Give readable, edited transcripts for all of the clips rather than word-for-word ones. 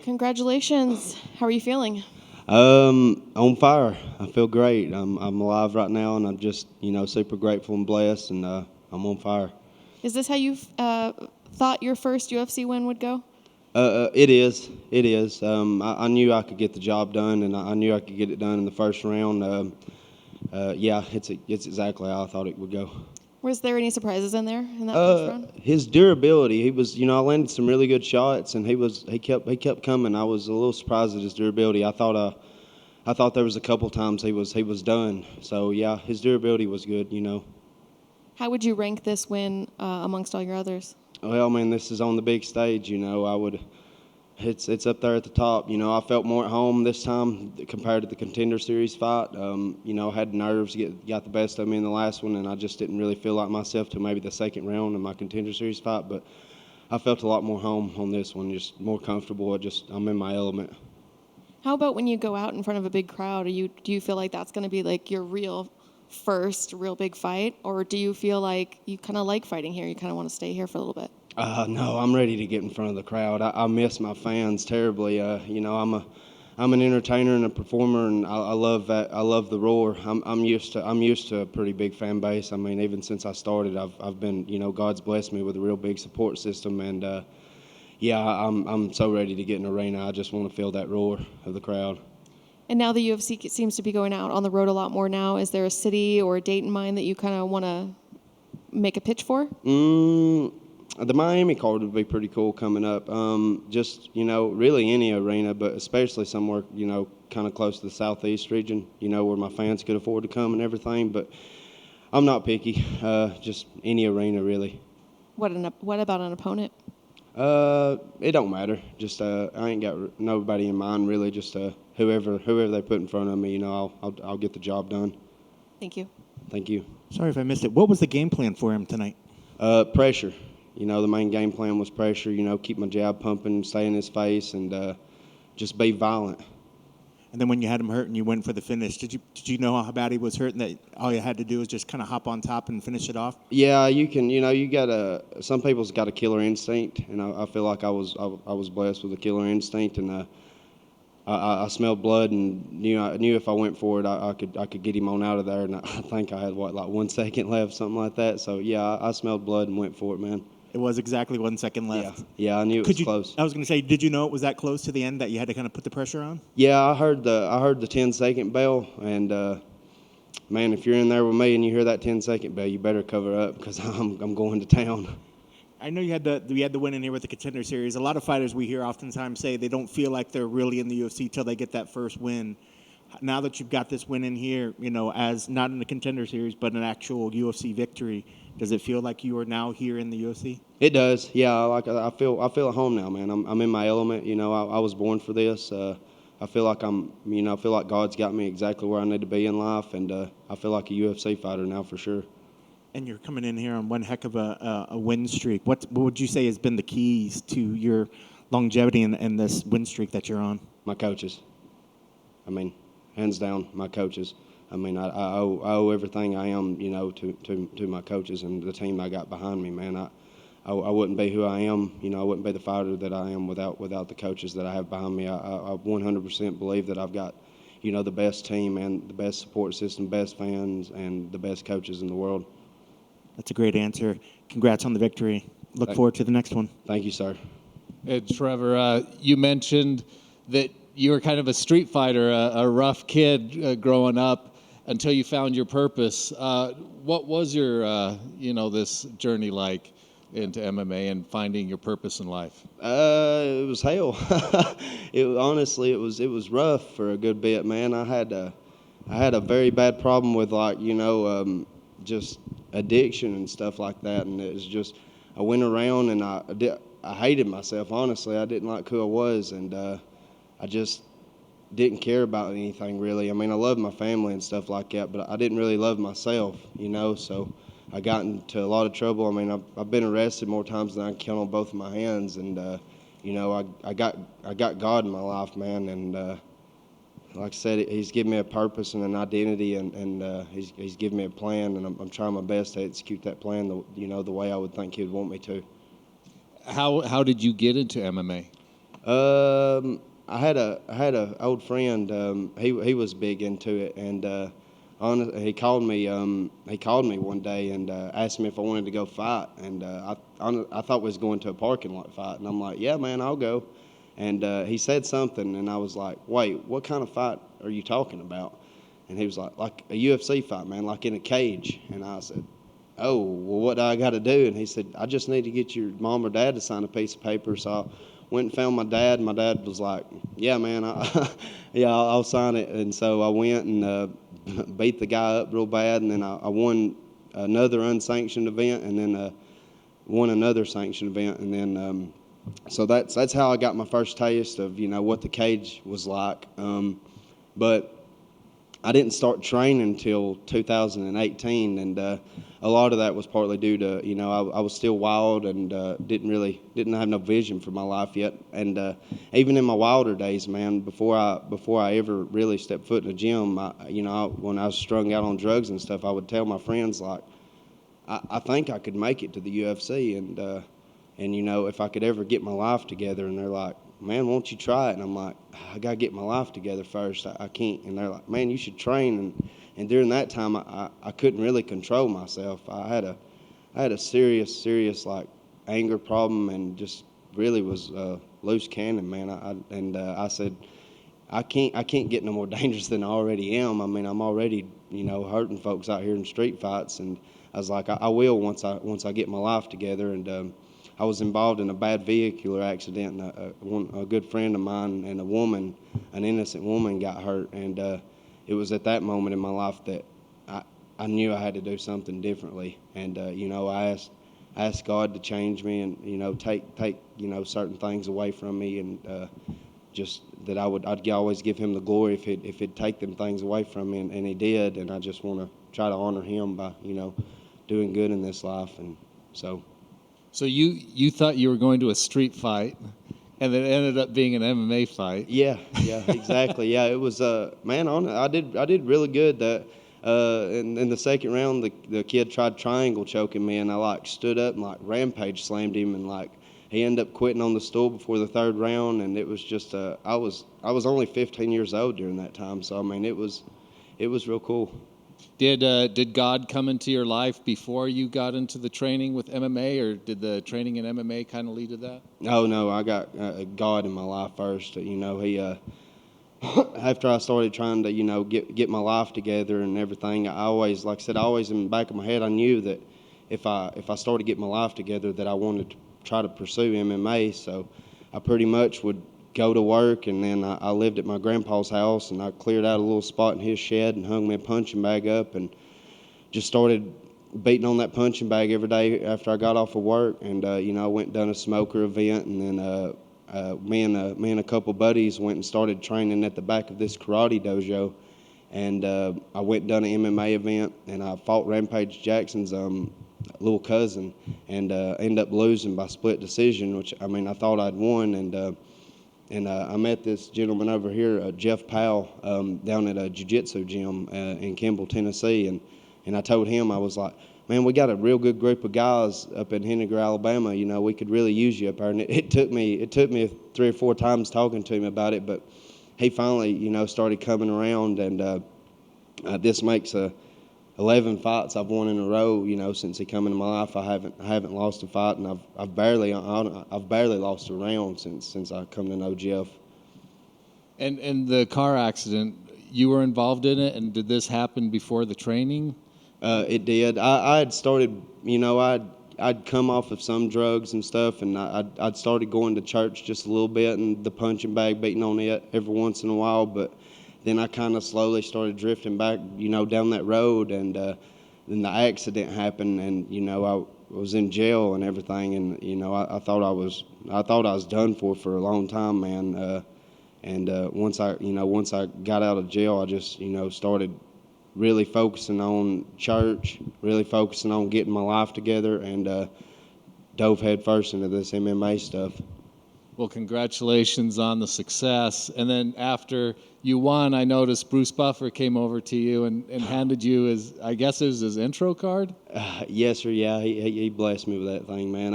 Congratulations. How are you feeling? On fire. I feel great. I'm alive right now, and I'm just super grateful and blessed, and I'm on fire. Is this how you thought your first UFC win would go? It is. It is. I knew I could get the job done, and I knew I could get it done in the first round. Yeah, it's exactly how I thought it would go. Was there any surprises in there in that first round? His durability. He was, I landed some really good shots, and he kept coming. I was a little surprised at his durability. I thought there was a couple times he was done. So yeah, his durability was good. How would you rank this win amongst all your others? Well, I mean, this is on the big stage. It's up there at the top. I felt more at home this time compared to the Contender Series fight. I had nerves, got the best of me in the last one, and I just didn't really feel like myself till maybe the second round of my Contender Series fight. But I felt a lot more home on this one, just more comfortable. I'm in my element. How about when you go out in front of a big crowd? Do you feel like that's going to be like your first real big fight, or do you feel like you kind of like fighting here? You kind of want to stay here for a little bit? No, I'm ready to get in front of the crowd. I miss my fans terribly. I'm an entertainer and a performer, and I love that. I love the roar. I'm used to a pretty big fan base. I mean, even since I started, I've been, God's blessed me with a real big support system, and yeah, I'm so ready to get in the arena. I just want to feel that roar of the crowd. And now the UFC seems to be going out on the road a lot more now. Is there a city or a date in mind that you kind of want to make a pitch for? The Miami card would be pretty cool coming up. Just, really any arena, but especially somewhere, kind of close to the southeast region, where my fans could afford to come and everything. But I'm not picky. Just any arena, really. What about an opponent? It don't matter. Just I ain't got nobody in mind really. Just whoever they put in front of me, I'll get the job done. Thank you. Thank you. Sorry if I missed it. What was the game plan for him tonight? Pressure. The main game plan was pressure. Keep my jab pumping, stay in his face, and just be violent. And then when you had him hurt and you went for the finish, did you know how bad he was hurt and that all you had to do was just kind of hop on top and finish it off? Yeah, you can. You got some people's got a killer instinct, and I feel like I was blessed with a killer instinct, and I smelled blood and I knew if I went for it, I could get him on out of there. And I think I had like 1 second left, something like that. So yeah, I smelled blood and went for it, man. It was exactly 1 second left. Yeah, I knew it was close. I was going to say, did you know it was that close to the end that you had to kind of put the pressure on? Yeah, I heard the 10-second bell, and man, if you're in there with me and you hear that 10-second bell, you better cover up because I'm going to town. I know you had the win in here with the Contender Series. A lot of fighters we hear oftentimes say they don't feel like they're really in the UFC till they get that first win. Now that you've got this win in here, as not in the Contender Series but an actual UFC victory, does it feel like you are now here in the UFC? It does, yeah. I feel at home now, man. I'm in my element. I was born for this. I feel like I feel like God's got me exactly where I need to be in life, and I feel like a UFC fighter now for sure. And you're coming in here on one heck of a win streak. What would you say has been the keys to your longevity in this win streak that you're on? My coaches. I mean, hands down, my coaches. I mean, I owe everything I am, to my coaches and the team I got behind me, man. I wouldn't be who I am, I wouldn't be the fighter that I am without the coaches that I have behind me. I 100% believe that I've got, the best team and the best support system, best fans, and the best coaches in the world. That's a great answer. Congrats on the victory. Look forward to the next one. Thank you, sir. And Trevor, you mentioned that you were kind of a street fighter, a rough kid growing up until you found your purpose. What was your, this journey like into MMA and finding your purpose in life? It was hell. Honestly, it was rough for a good bit, man. I had a very bad problem with just addiction and stuff like that, and it was just I went around and I hated myself. Honestly, I didn't like who I was, and I just didn't care about anything really. I mean, I loved my family and stuff like that, but I didn't really love myself, So I got into a lot of trouble. I mean, I've been arrested more times than I can count on both of my hands, and I got God in my life, man, and like I said, He's given me a purpose and an identity, and He's given me a plan, and I'm trying my best to execute that plan, the way I would think He would want me to. How did you get into MMA? I had a old friend. He was big into it, and he called me. He called me one day and asked me if I wanted to go fight. And I thought we was going to a parking lot fight, and I'm like, yeah, man, I'll go. And he said something, and I was like, wait, what kind of fight are you talking about? And he was like a UFC fight, man, like in a cage. And I said, oh, well, what do I got to do? And he said, I just need to get your mom or dad to sign a piece of paper. So I went and found my dad, and my dad was like, yeah, man, yeah, I'll sign it. And so I went and beat the guy up real bad, and then I won another unsanctioned event, and then won another sanctioned event, and then so that's how I got my first taste of what the cage was like. But I didn't start training until 2018, and a lot of that was partly due to I was still wild and didn't have no vision for my life yet. And even in my wilder days, man, before I ever really stepped foot in the gym, when I was strung out on drugs and stuff, I would tell my friends like, I think I could make it to the UFC, and if I could ever get my life together. And they're like, man, won't you try it? And I'm like, I got to get my life together first. I can't. And they're like, man, you should train. And during that time, I couldn't really control myself. I had a serious like anger problem, and just really was loose cannon, man. I said, I can't get no more dangerous than I already am. I mean, I'm already hurting folks out here in street fights, and I was like, I will once I get my life together. And I was involved in a bad vehicular accident, and a good friend of mine and an innocent woman got hurt. And it was at that moment in my life that I knew I had to do something differently. And I asked God to change me, and take certain things away from me, and just that I'd always give Him the glory if He'd take them things away from me, and He did. And I just want to try to honor Him by doing good in this life. And so. So you thought you were going to a street fight, and then it ended up being an MMA fight. Yeah, exactly. Yeah, it was man. I did really good. That in the second round, the kid tried triangle choking me, and I stood up and rampage slammed him, and he ended up quitting on the stool before the third round. And it was just I was only 15 years old during that time, so I mean it was real cool. Did God come into your life before you got into the training with MMA, or did the training in MMA kind of lead to that? No, I got God in my life first. He after I started trying to get my life together and everything, I always, like I said, always in the back of my head, I knew that if I started getting my life together, that I wanted to try to pursue MMA. So I pretty much would go to work, and then I lived at my grandpa's house, and I cleared out a little spot in his shed and hung me a punching bag up, and just started beating on that punching bag every day after I got off of work. And I went and done a smoker event, and then me and a couple buddies went and started training at the back of this karate dojo. And I went and done an MMA event, and I fought Rampage Jackson's little cousin, and ended up losing by split decision, which I thought I'd won. And I met this gentleman over here, Jeff Powell, down at a jiu-jitsu gym in Kimball, Tennessee. And I told him, I was like, man, we got a real good group of guys up in Henniger, Alabama. We could really use you up there. And it took me 3 or 4 times talking to him about it, but he finally, started coming around. And this makes 11 fights I've won in a row, since he come into my life. I haven't lost a fight, and I've barely lost a round since I come to know Jeff. And the car accident, you were involved in it, and did this happen before the training? It did. I had started, I'd come off of some drugs and stuff, and I'd started going to church just a little bit, and the punching bag, beating on it every once in a while, but then I kind of slowly started drifting back, down that road. And then the accident happened, and I was in jail and everything, and I thought I was done for a long time, man. And once I got out of jail, I just started really focusing on church, really focusing on getting my life together, and dove headfirst into this MMA stuff. Well, congratulations on the success. And then after you won, I noticed Bruce Buffer came over to you and handed you his, I guess it was his intro card? Yes, sir. Yeah, he blessed me with that thing, man.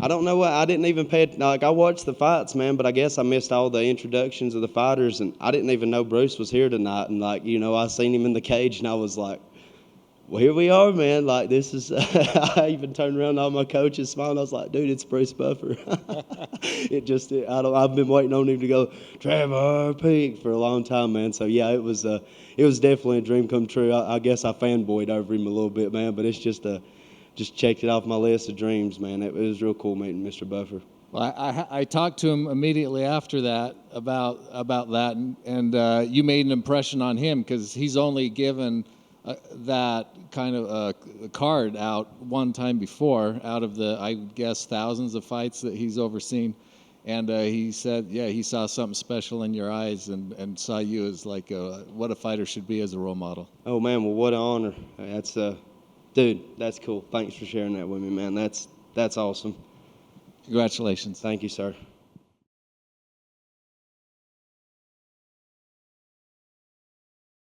I don't know what I didn't even pay. Like I watched the fights, man, but I guess I missed all the introductions of the fighters, and I didn't even know Bruce was here tonight. And like I seen him in the cage, and I was like, well, here we are, man. Like this is. I even turned around, and all my coaches smiled. I was like, dude, it's Bruce Buffer. I've been waiting on him to go Trevor Peek for a long time, man. So yeah, it was definitely a dream come true. I guess I fanboyed over him a little bit, man, but it's just checked it off my list of dreams, man. It was real cool meeting Mr. Buffer. Well, I talked to him immediately after that about that, and you made an impression on him because he's only given that kind of a card out one time before out of the, I guess, thousands of fights that he's overseen. And he said, yeah, he saw something special in your eyes and saw you as like what a fighter should be as a role model. Oh, man, well, what an honor. That's dude, that's cool. Thanks for sharing that with me, man. That's awesome. Congratulations. Thank you, sir.